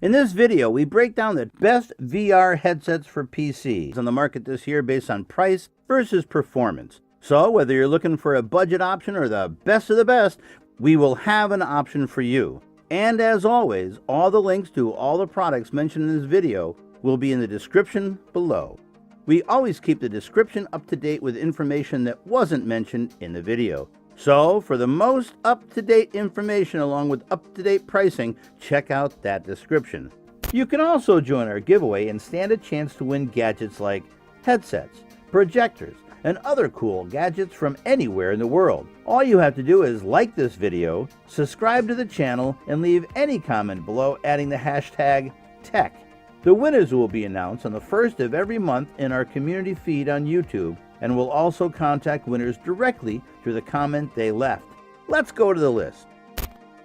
In this video, we break down the best VR headsets for PCs on the market this year based on price versus performance. So whether you're looking for a budget option or the best of the best, we will have an option for you. And as always, all the links to all the products mentioned in this video will be in the description below. We always keep the description up to date with information that wasn't mentioned in the video. So for the most up-to-date information along with up-to-date pricing, check out that description. You can also join our giveaway and stand a chance to win gadgets like headsets, projectors, and other cool gadgets from anywhere in the world. All you have to do is like this video, subscribe to the channel, and leave any comment below adding the hashtag tech. The winners will be announced on the first of every month in our community feed on YouTube, and we'll also contact winners directly through the comment they left. Let's go to the list.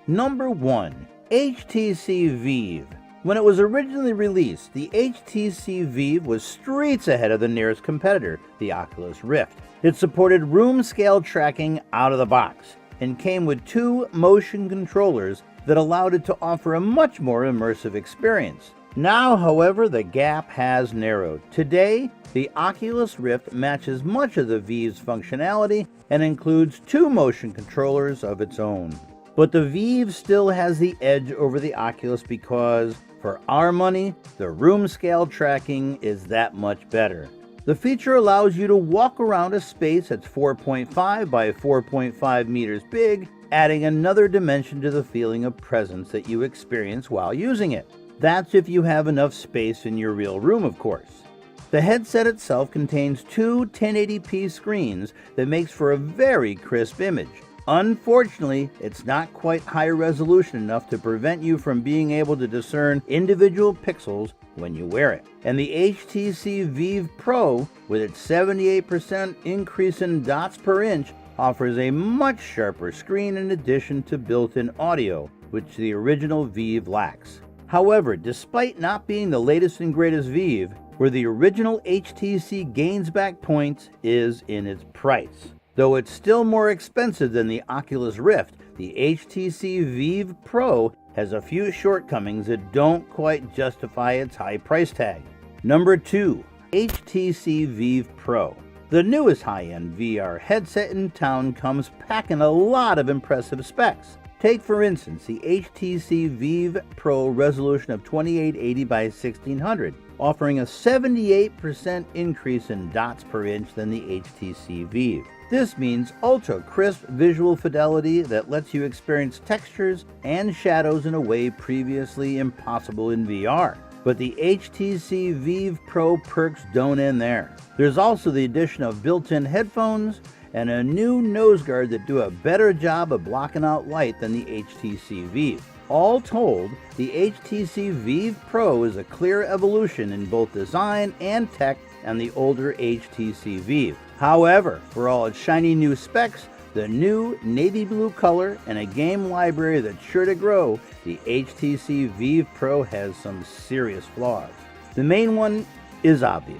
Number 1. HTC Vive. When it was originally released, the HTC Vive was streets ahead of the nearest competitor, the Oculus Rift. It supported room scale tracking out of the box and came with 2 motion controllers that allowed it to offer a much more immersive experience. Now, however, the gap has narrowed. Today, the Oculus Rift matches much of the Vive's functionality and includes 2 motion controllers of its own. But the Vive still has the edge over the Oculus because, for our money, the room scale tracking is that much better. The feature allows you to walk around a space that's 4.5 by 4.5 meters big, adding another dimension to the feeling of presence that you experience while using it. That's if you have enough space in your real room, of course. The headset itself contains 2 1080p screens that makes for a very crisp image. Unfortunately, it's not quite high resolution enough to prevent you from being able to discern individual pixels when you wear it. And the HTC Vive Pro, with its 78% increase in dots per inch, offers a much sharper screen in addition to built-in audio, which the original Vive lacks. However, despite not being the latest and greatest Vive, where the original HTC gains back points is in its price. Though it's still more expensive than the Oculus Rift, the HTC Vive Pro has a few shortcomings that don't quite justify its high price tag. Number 2. HTC Vive Pro. The newest high-end VR headset in town comes packing a lot of impressive specs. Take, for instance, the HTC Vive Pro resolution of 2880 by 1600, offering a 78% increase in dots per inch than the HTC Vive. This means ultra-crisp visual fidelity that lets you experience textures and shadows in a way previously impossible in VR. But the HTC Vive Pro perks don't end there. There's also the addition of built-in headphones and a new nose guard that do a better job of blocking out light than the HTC Vive. All told, the HTC Vive Pro is a clear evolution in both design and tech and the older HTC Vive. However, for all its shiny new specs, the new navy blue color, and a game library that's sure to grow, the HTC Vive Pro has some serious flaws. The main one is obvious.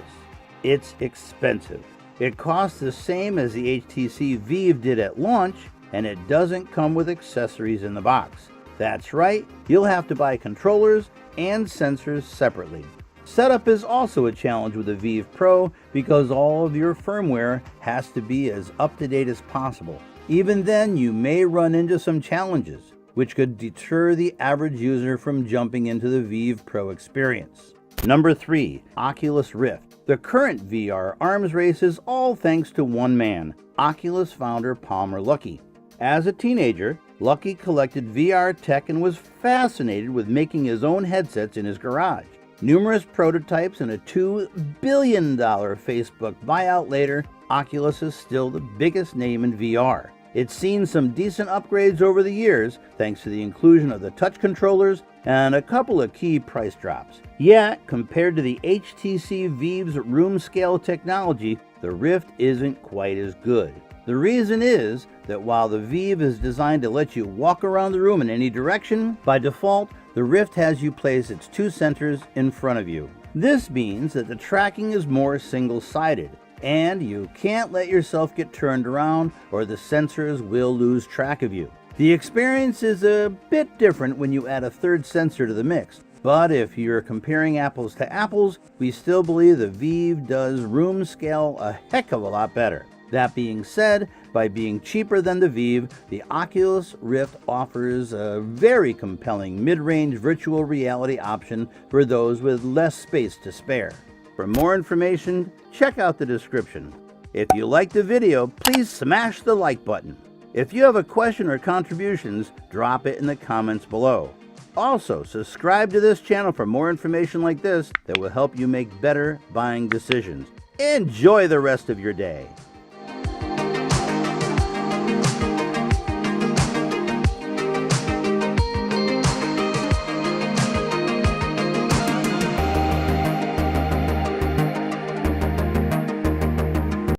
It's expensive. It costs the same as the HTC Vive did at launch, and it doesn't come with accessories in the box. That's right, you'll have to buy controllers and sensors separately. Setup is also a challenge with the Vive Pro because all of your firmware has to be as up-to-date as possible. Even then, you may run into some challenges, which could deter the average user from jumping into the Vive Pro experience. Number 3. Oculus Rift. The current VR arms race is all thanks to one man, Oculus founder Palmer Luckey. As a teenager, Luckey collected VR tech and was fascinated with making his own headsets in his garage. Numerous prototypes and a $2 billion Facebook buyout later, Oculus is still the biggest name in VR. It's seen some decent upgrades over the years, thanks to the inclusion of the touch controllers and a couple of key price drops. Yet, compared to the HTC Vive's room scale technology, the Rift isn't quite as good. The reason is that while the Vive is designed to let you walk around the room in any direction, by default, the Rift has you place its 2 sensors in front of you. This means that the tracking is more single-sided, and you can't let yourself get turned around or the sensors will lose track of you. The experience is a bit different when you add a third sensor to the mix, But if you're comparing apples to apples, we still believe the Vive does room scale a heck of a lot better. That being said, by being cheaper than the Vive, the Oculus Rift offers a very compelling mid-range virtual reality option for those with less space to spare. For more information, check out the description. If you liked the video, please smash the like button. If you have a question or contributions, drop it in the comments below. Also, subscribe to this channel for more information like this that will help you make better buying decisions. Enjoy the rest of your day.